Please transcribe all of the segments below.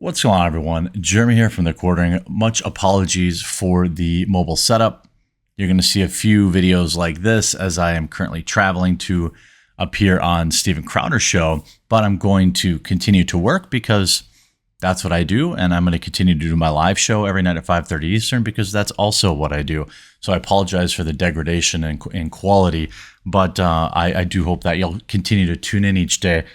What's going on, everyone? Jeremy here from The Quartering. Much apologies for the mobile setup. You're going to see a few videos like this as I am currently traveling to appear on Steven Crowder's show, but I'm going to continue to work because that's what I do, and I'm going to continue to do my live show every night at 5:30 Eastern because that's also what I do. So I apologize for the degradation in quality, but I do hope that you'll continue to tune in each day.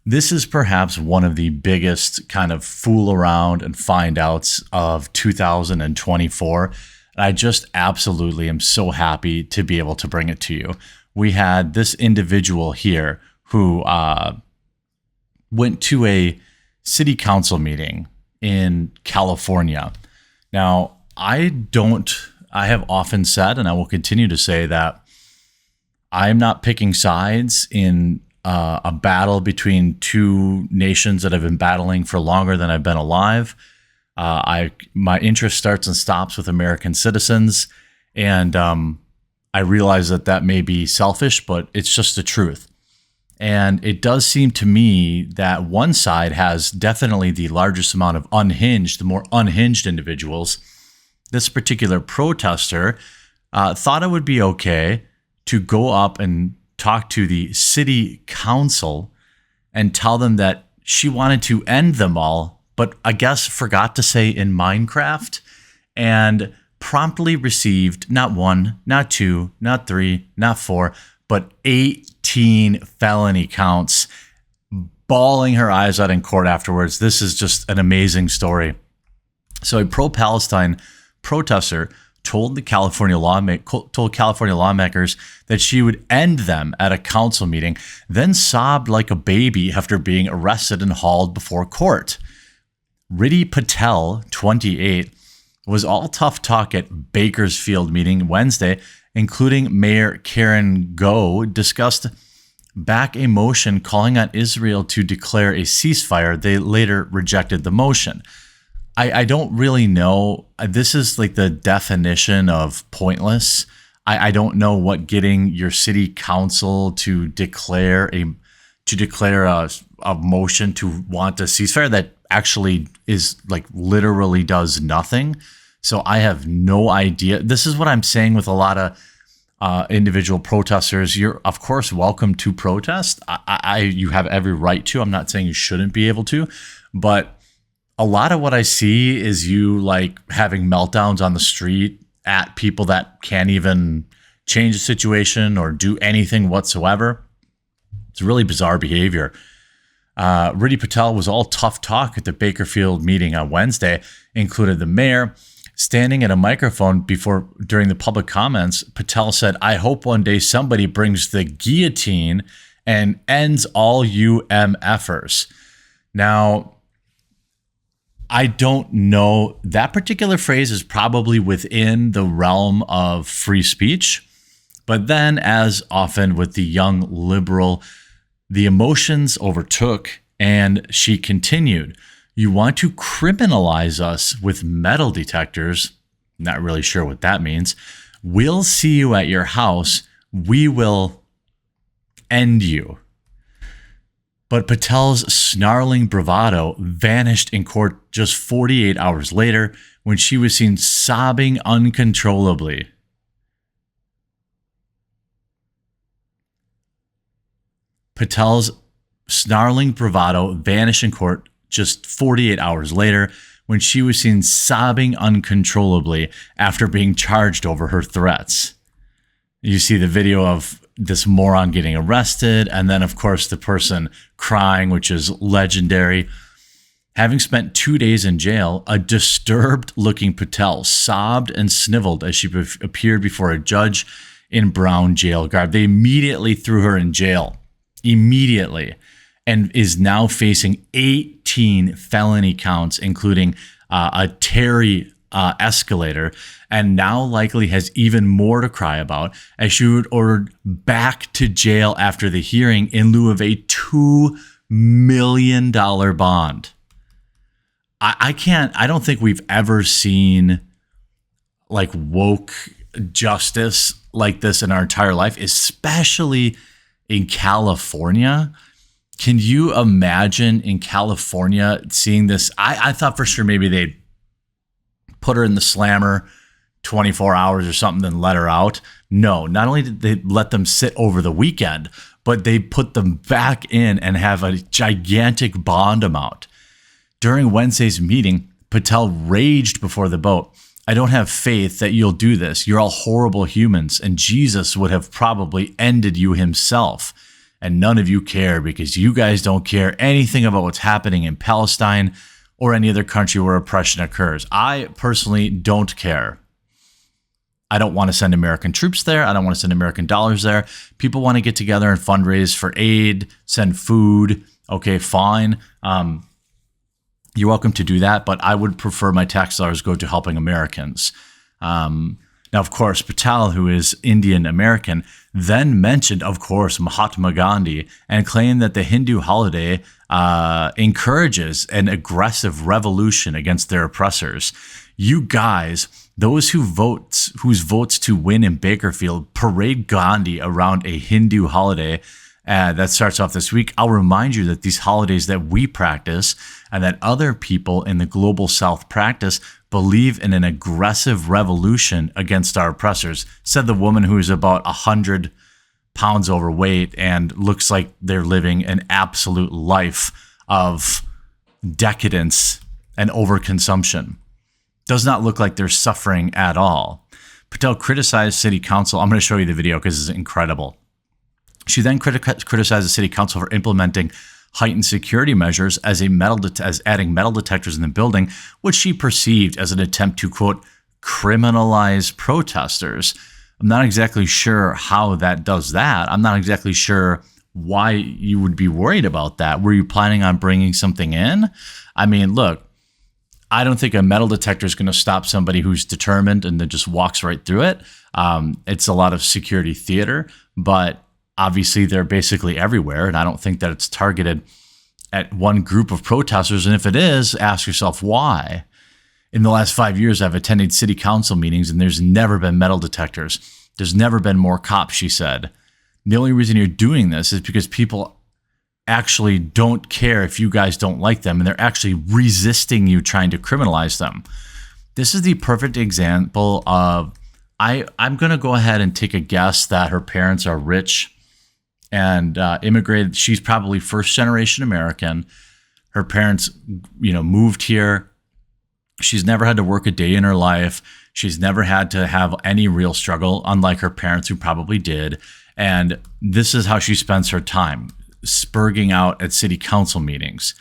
This is perhaps one of the biggest kind of fool around and find outs of 2024. And I just absolutely am so happy to be able to bring it to you. We had this individual here who went to a city council meeting in California. Now, I have often said, and I will continue to say, that I'm not picking sides in a battle between two nations that have been battling for longer than I've been alive. My interest starts and stops with American citizens, and I realize that may be selfish, but it's just the truth. And it does seem to me that one side has definitely the largest amount of the more unhinged individuals. This particular protester thought it would be okay to go up and talk to the city council and tell them that she wanted to end them all, but I guess forgot to say in Minecraft, and promptly received not one, not two, not three, not four, but 18 felony counts, bawling her eyes out in court afterwards. This is just an amazing story. So a pro-Palestine protester told California lawmakers that she would end them at a council meeting, then sobbed like a baby after being arrested and hauled before court. Riddhi Patel, 28, was all tough talk at Bakersfield meeting Wednesday, including Mayor Karen Go discussed back a motion calling on Israel to declare a ceasefire. They later rejected the motion. I don't really know. This is like the definition of pointless. I don't know what getting your city council to declare a motion to want a ceasefire that actually is like literally does nothing. So I have no idea. This is what I'm saying with a lot of individual protesters. You're of course welcome to protest. You have every right to. I'm not saying you shouldn't be able to, but a lot of what I see is you like having meltdowns on the street at people that can't even change the situation or do anything whatsoever. It's really bizarre behavior. Riddhi Patel was all tough talk at the Bakersfield meeting on Wednesday, included the mayor. Standing at a microphone during the public comments, Patel said, "I hope one day somebody brings the guillotine and ends all you MFers." Now, I don't know. That particular phrase is probably within the realm of free speech. But then, as often with the young liberal, the emotions overtook, and she continued, "You want to criminalize us with metal detectors?" Not really sure what that means. "We'll see you at your house. We will end you." But Patel's snarling bravado vanished in court just 48 hours later when she was seen sobbing uncontrollably. Patel's snarling bravado vanished in court just 48 hours later when she was seen sobbing uncontrollably after being charged over her threats. You see the video of this moron getting arrested, and then, of course, the person crying, which is legendary. Having spent 2 days in jail, a disturbed-looking Patel sobbed and sniveled as she appeared before a judge in brown jail garb. They immediately threw her in jail, and is now facing 18 felony counts, including a Terry escalator, and now likely has even more to cry about as she was ordered back to jail after the hearing in lieu of a $2 million bond. I don't think we've ever seen like woke justice like this in our entire life, especially in California. Can you imagine in California seeing this? I thought for sure maybe they'd put her in the slammer 24 hours or something, then let her out. No, not only did they let them sit over the weekend, but they put them back in and have a gigantic bond amount. During Wednesday's meeting, Patel raged before the vote. I don't have faith that you'll do this. You're all horrible humans, and Jesus would have probably ended you himself. And none of you care because you guys don't care anything about what's happening in Palestine or any other country where oppression occurs. I personally don't care. I don't want to send American troops there. I don't want to send American dollars there. People want to get together and fundraise for aid, send food. Okay, fine. You're welcome to do that, but I would prefer my tax dollars go to helping Americans. Now, of course, Patel, who is Indian American, then mentioned, of course, Mahatma Gandhi and claimed that the Hindu holiday encourages an aggressive revolution against their oppressors. You guys, those whose votes to win in Bakerfield parade Gandhi around a Hindu holiday that starts off this week. I'll remind you that these holidays that we practice and that other people in the global South practice believe in an aggressive revolution against our oppressors, said the woman who is about 100 pounds overweight and looks like they're living an absolute life of decadence and overconsumption. Does not look like they're suffering at all. Patel criticized city council. I'm going to show you the video because it's incredible. She then criticized the city council for implementing heightened security measures as adding metal detectors in the building, which she perceived as an attempt to, quote, criminalize protesters. I'm not exactly sure how that does that. I'm not exactly sure why you would be worried about that. Were you planning on bringing something in? I mean, look, I don't think a metal detector is going to stop somebody who's determined and then just walks right through it. It's a lot of security theater, but obviously they're basically everywhere. And I don't think that it's targeted at one group of protesters. And if it is, ask yourself why. In the last 5 years, I've attended city council meetings and there's never been metal detectors. There's never been more cops, she said. The only reason you're doing this is because people actually don't care if you guys don't like them, and they're actually resisting you trying to criminalize them. This is the perfect example of, I'm going to go ahead and take a guess that her parents are rich and immigrated. She's probably first generation American. Her parents, moved here. She's never had to work a day in her life. She's never had to have any real struggle, unlike her parents who probably did. And this is how she spends her time, spurging out at city council meetings.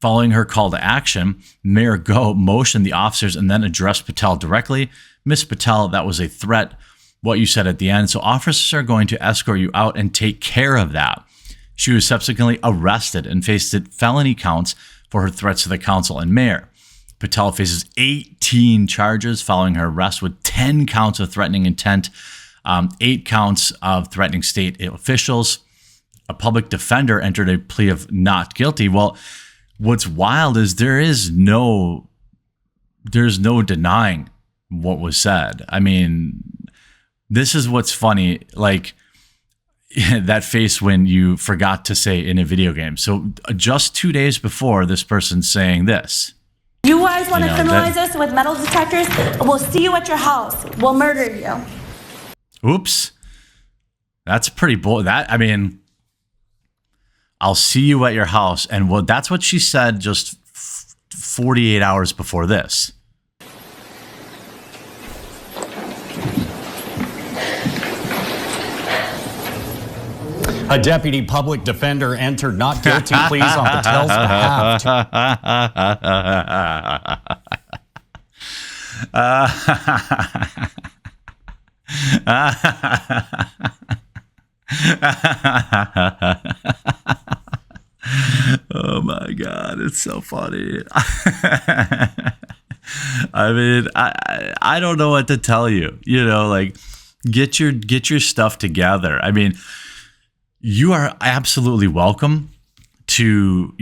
Following her call to action, Mayor Go motioned the officers and then addressed Patel directly. Miss Patel, that was a threat, what you said at the end. So officers are going to escort you out and take care of that. She was subsequently arrested and faced felony counts for her threats to the council and mayor. Patel faces 18 charges following her arrest, with 10 counts of threatening intent, 8 counts of threatening state officials. A public defender entered a plea of not guilty. Well, what's wild is there's no denying what was said. I mean, this is what's funny, like that face when you forgot to say in a video game. So just 2 days before, this person's saying this. You guys want to criminalize us with metal detectors? We'll see you at your house. We'll murder you. Oops. That's pretty bold. I'll see you at your house. And that's what she said just 48 hours before this. A deputy public defender entered not guilty pleas on Patel's behalf. Oh my God, it's so funny. I mean, I don't know what to tell you. Get your stuff together. I mean, you are absolutely welcome to,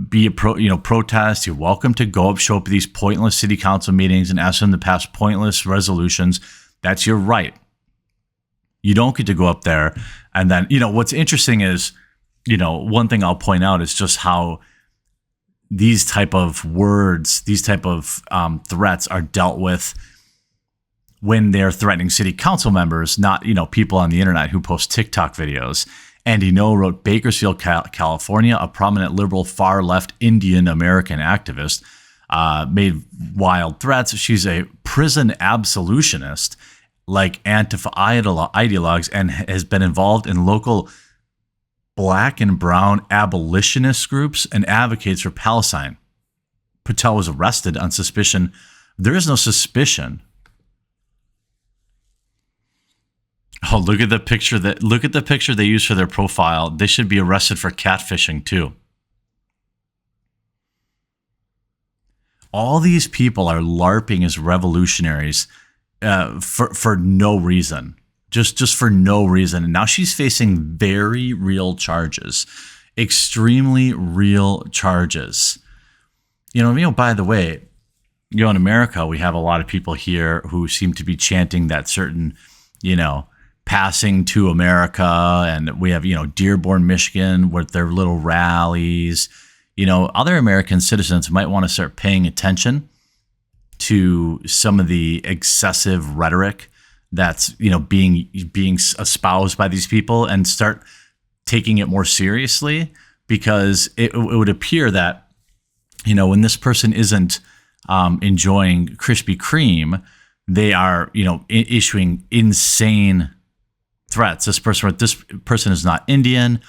be a protest. You're welcome to show up at these pointless city council meetings and ask them to pass pointless resolutions. That's your right. You don't get to go up there. And then, what's interesting is one thing I'll point out is just how these type of words, these type of threats are dealt with when they're threatening city council members, not, people on the internet who post TikTok videos. Andy No wrote, Bakersfield, California, a prominent liberal far-left Indian American activist, made wild threats. She's a prison absolutionist, like Antifa ideologues, and has been involved in local Black and brown abolitionist groups and advocates for Palestine. Patel was arrested on suspicion. There is no suspicion. Oh, look at the picture they used for their profile. They should be arrested for catfishing too. All these people are LARPing as revolutionaries for no reason. Just for no reason. And now she's facing very real charges, extremely real charges. By the way, in America, we have a lot of people here who seem to be chanting that certain, passing to America. And we have, Dearborn, Michigan, with their little rallies. Other American citizens might want to start paying attention to some of the excessive rhetoric that's being espoused by these people, and start taking it more seriously, because it would appear that when this person isn't enjoying Krispy Kreme, they are issuing insane threats. This person is not Indian.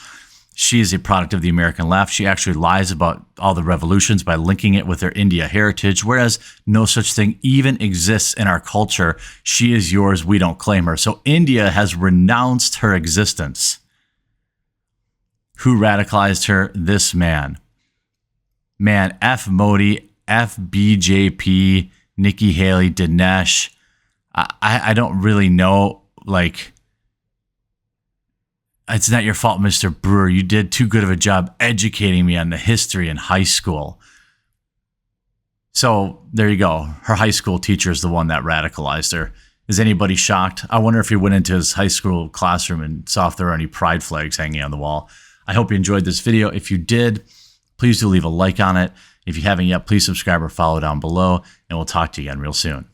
She is a product of the American left. She actually lies about all the revolutions by linking it with their India heritage, whereas no such thing even exists in our culture. She is yours. We don't claim her. So India has renounced her existence. Who radicalized her? This man. Man, F Modi, F BJP, Nikki Haley, Dinesh. I don't really know, it's not your fault, Mr. Brewer. You did too good of a job educating me on the history in high school. So there you go. Her high school teacher is the one that radicalized her. Is anybody shocked? I wonder if he went into his high school classroom and saw if there were any pride flags hanging on the wall. I hope you enjoyed this video. If you did, please do leave a like on it. If you haven't yet, please subscribe or follow down below, and we'll talk to you again real soon.